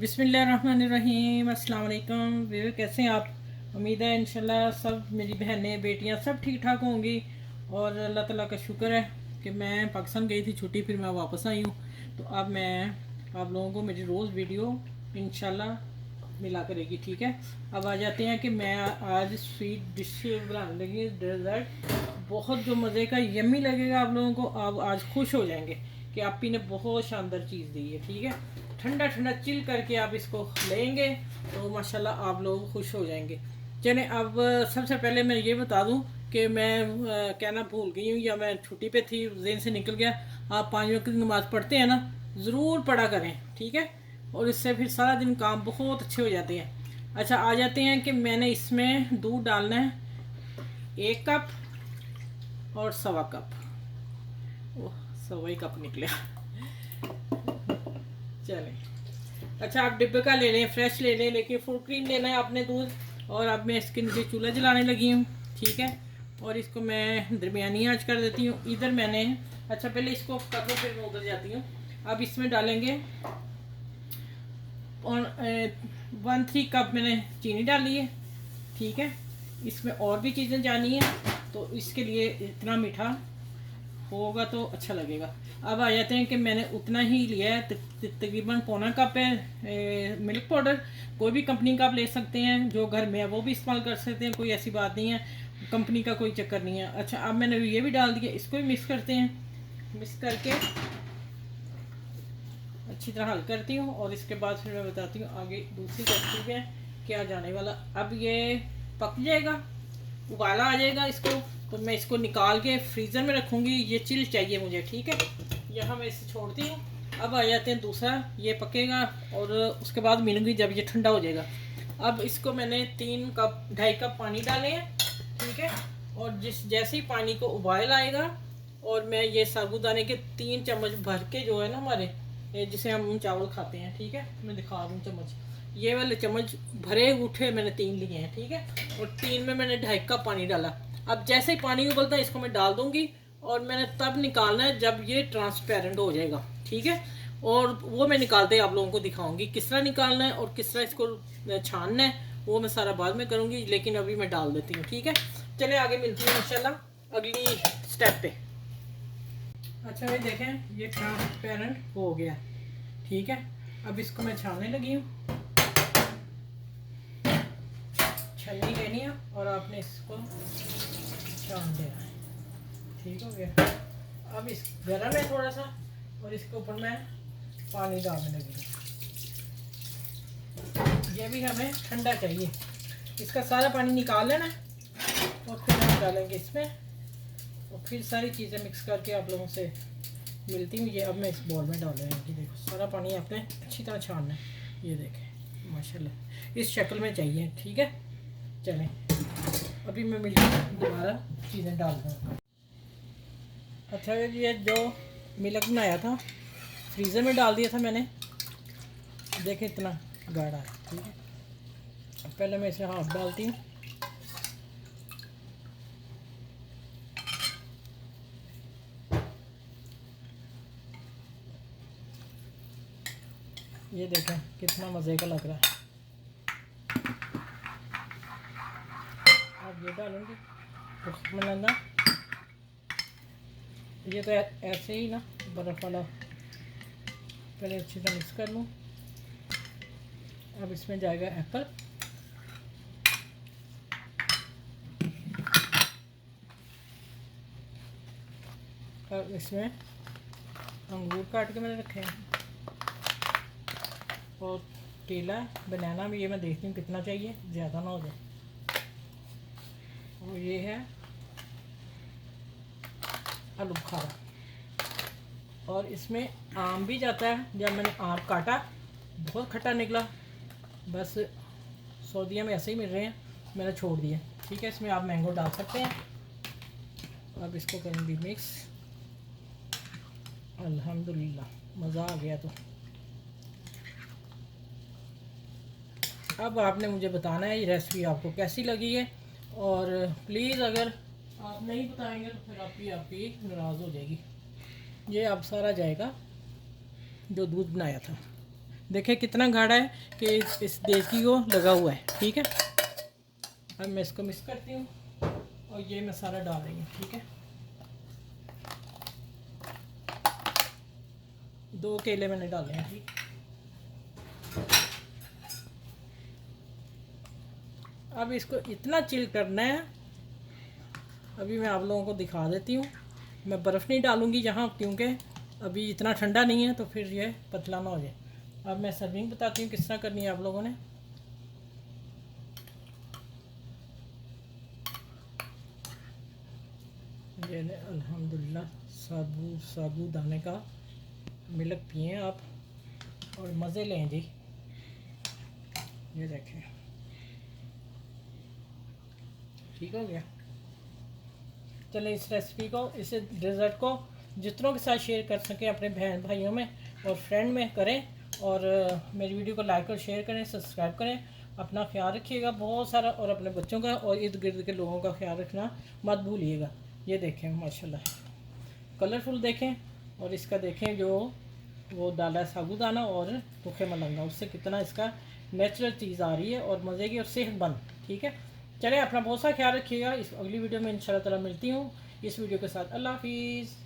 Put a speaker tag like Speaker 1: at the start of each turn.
Speaker 1: बिस्मिल्लाहिर्रहमानिर्रहीम। अस्सलाम वालेकुम वीवर, कैसे हैं आप? उम्मीद है इंशाल्लाह सब मेरी बहनें बेटियां सब ठीक ठाक होंगी। और अल्लाह ताला का शुक्र है कि मैं पाकिस्तान गई थी छुट्टी, फिर मैं वापस आई हूँ। तो अब मैं आप लोगों को मेरी रोज़ वीडियो इंशाल्लाह मिला करेगी, ठीक है। अब आ जाते हैं कि मैं आज स्वीट डिश बनाने लगी, डेज़र्ट। बहुत जो मज़े का यम्मी लगेगा आप लोगों को, आप आज खुश हो जाएंगे कि आपी ने बहुत शानदार चीज़ दी है, ठीक है। ठंडा ठंडा चिल करके आप इसको लेंगे तो माशाल्लाह आप लोग खुश हो जाएंगे। चलें, अब सबसे पहले मैं ये बता दूं कि मैं कहना भूल गई हूँ या मैं छुट्टी पे थी, जेन से निकल गया। आप 5 वक्त की नमाज़ पढ़ते हैं ना, ज़रूर पढ़ा करें, ठीक है। और इससे फिर सारा दिन काम बहुत अच्छे हो जाते हैं। अच्छा, आ जाते हैं कि मैंने इसमें दूध डालना है 1 कप और 1.25 कप। ओह, 1.25 कप निकला। चलें, अच्छा आप डिब्बे का ले लें, फ्रेश ले लें, लेकिन फुल क्रीम लेना है आपने दूध। और अब मैं इसके नीचे चूल्हा जलाने लगी हूँ, ठीक है। और इसको मैं दरमियानी आंच कर देती हूँ। इधर मैंने, अच्छा पहले इसको कर दो, फिर मैं उधर जाती हूँ। अब इसमें डालेंगे और 1/3 कप मैंने चीनी डाली है, ठीक है। इसमें और भी चीज़ें जानी है, तो इसके लिए इतना मीठा होगा तो अच्छा लगेगा। अब आ जाते हैं कि मैंने उतना ही लिया है, तकरीबन 1/4 कप है मिल्क पाउडर। कोई भी कंपनी का आप ले सकते हैं, जो घर में है वो भी इस्तेमाल कर सकते हैं, कोई ऐसी बात नहीं है, कंपनी का कोई चक्कर नहीं है। अच्छा, अब मैंने ये भी डाल दिया, इसको भी मिक्स करते हैं। मिक्स करके अच्छी तरह हल करती हूँ और इसके बाद फिर मैं बताती हूँ आगे दूसरी रेसिपी में क्या जाने वाला। अब ये पक जाएगा, उबाला आ जाएगा इसको, तो मैं इसको निकाल के फ्रीज़र में रखूँगी। ये चिल चाहिए मुझे, ठीक है। यहाँ मैं इसे छोड़ती हूँ। अब आ जाते हैं दूसरा, ये पकेगा और उसके बाद मिलूँगी जब ये ठंडा हो जाएगा। अब इसको मैंने 2.5 कप पानी डाले हैं, ठीक है। और जैसे ही पानी को उबाल आएगा, और मैं ये साबूदाने के 3 चम्मच भर के, जो है ना हमारे जिसे हम चावल खाते हैं, ठीक है, मैं दिखा दूँ चम्मच, ये वाले चम्मच भरे उठे मैंने 3 लिए हैं, ठीक है। और 3 में मैंने 2.5 कप पानी डाला। अब जैसे ही पानी उबलता है इसको मैं डाल दूंगी, और मैंने तब निकालना है जब ये ट्रांसपेरेंट हो जाएगा, ठीक है। और वो मैं निकालते आप लोगों को दिखाऊंगी किस तरह निकालना है और किस तरह इसको छानना है, वो मैं सारा बाद में करूंगी, लेकिन अभी मैं डाल देती हूँ, ठीक है। चले आगे मिलती हूँ इंशाल्लाह अगली स्टेप पे। अच्छा, ये देखें, ये ट्रांसपेरेंट हो गया, ठीक है। अब इसको मैं छानने लगी हूँ। छन्नी लेनी है और आपने इसको छान देना है, ठीक हो गया। अब इस गरम है थोड़ा सा, और इसके ऊपर मैं पानी डालने लगी। ये भी हमें ठंडा चाहिए, इसका सारा पानी निकाल लेना और फिर हम डालेंगे इसमें, और फिर सारी चीज़ें मिक्स करके आप लोगों से मिलती हूँ। ये अब मैं इस बॉल में डाल रही हूँ, ये देखो सारा पानी आपने अच्छी तरह छानना है। ये देखें माशाल्लाह इस शक्ल में चाहिए, ठीक है। चलें, अभी मैं मिलती हूँ, दोबारा चीज़ें डाल दूँ। अच्छा, ये जो मिल्क बनाया था फ्रीज़र में डाल दिया था मैंने, देखें इतना गाढ़ा है, ठीक है। अब पहले मैं इसे हाफ डालती हूँ। ये देखें कितना मज़े का लग रहा है। अब ये डालूंगी तो मिलाना, ये तो ऐसे ही ना बर्फ़ वाला, पहले अच्छी तरह मिक्स कर लूँ। अब इसमें जाएगा एप्पल, और इसमें अंगूर काट के मैंने रखे हैं, और केला बनाना भी, ये मैं देखती हूँ कितना चाहिए, ज़्यादा ना हो जाए। और ये है आलू बुखारा, और इसमें आम भी जाता है। जब मैंने आम काटा बहुत खट्टा निकला, बस सऊदीया में ऐसे ही मिल रहे हैं, मैंने छोड़ दिया, ठीक है। इसमें आप मैंगो डाल सकते हैं। अब इसको करूँगी मिक्स। अल्हम्दुलिल्लाह मज़ा आ गया। तो अब आपने मुझे बताना है ये रेसिपी आपको कैसी लगी है, और प्लीज़ अगर आप नहीं बताएंगे तो फिर आपकी नाराज़ हो जाएगी। ये अब सारा जाएगा जो दूध बनाया था, देखिए कितना गाढ़ा है कि इस देसी को लगा हुआ है। ठीक है, अब मैं इसको मिक्स करती हूँ और ये मसाला डाल रही हूँ। ठीक है, 2 केले मैंने डाले हैं। ठीक, अब इसको इतना चिल करना है। अभी मैं आप लोगों को दिखा देती हूँ। मैं बर्फ़ नहीं डालूँगी यहाँ, क्योंकि अभी इतना ठंडा नहीं है तो फिर ये पतला ना हो जाए। अब मैं सर्विंग बताती हूँ किस तरह करनी है आप लोगों ने। ये अल्हम्दुलिल्लाह साबूदाने का मिल्क पिए आप और मज़े लें जी। ये देखें, ठीक हो गया। चलें इस रेसिपी को, इस डेज़र्ट को जितनों के साथ शेयर कर सकें अपने बहन भाइयों में और फ्रेंड में करें। और मेरी वीडियो को लाइक और शेयर करें, सब्सक्राइब करें। अपना ख्याल रखिएगा बहुत सारा, और अपने बच्चों का और इर्द गिर्द के लोगों का ख्याल रखना मत भूलिएगा। ये देखें माशाल्लाह कलरफुल देखें, और इसका देखें जो वो डाला है साबूदाना और सूखे मलंगा, उससे कितना इसका नेचुरल चीज़ आ रही है और मज़े की और सेहतमंद। ठीक है, चलिए अपना बहुत सा ख्याल रखिएगा। इस अगली वीडियो में इंशाल्लाह ताला मिलती हूँ इस वीडियो के साथ। अल्लाह हाफिज़।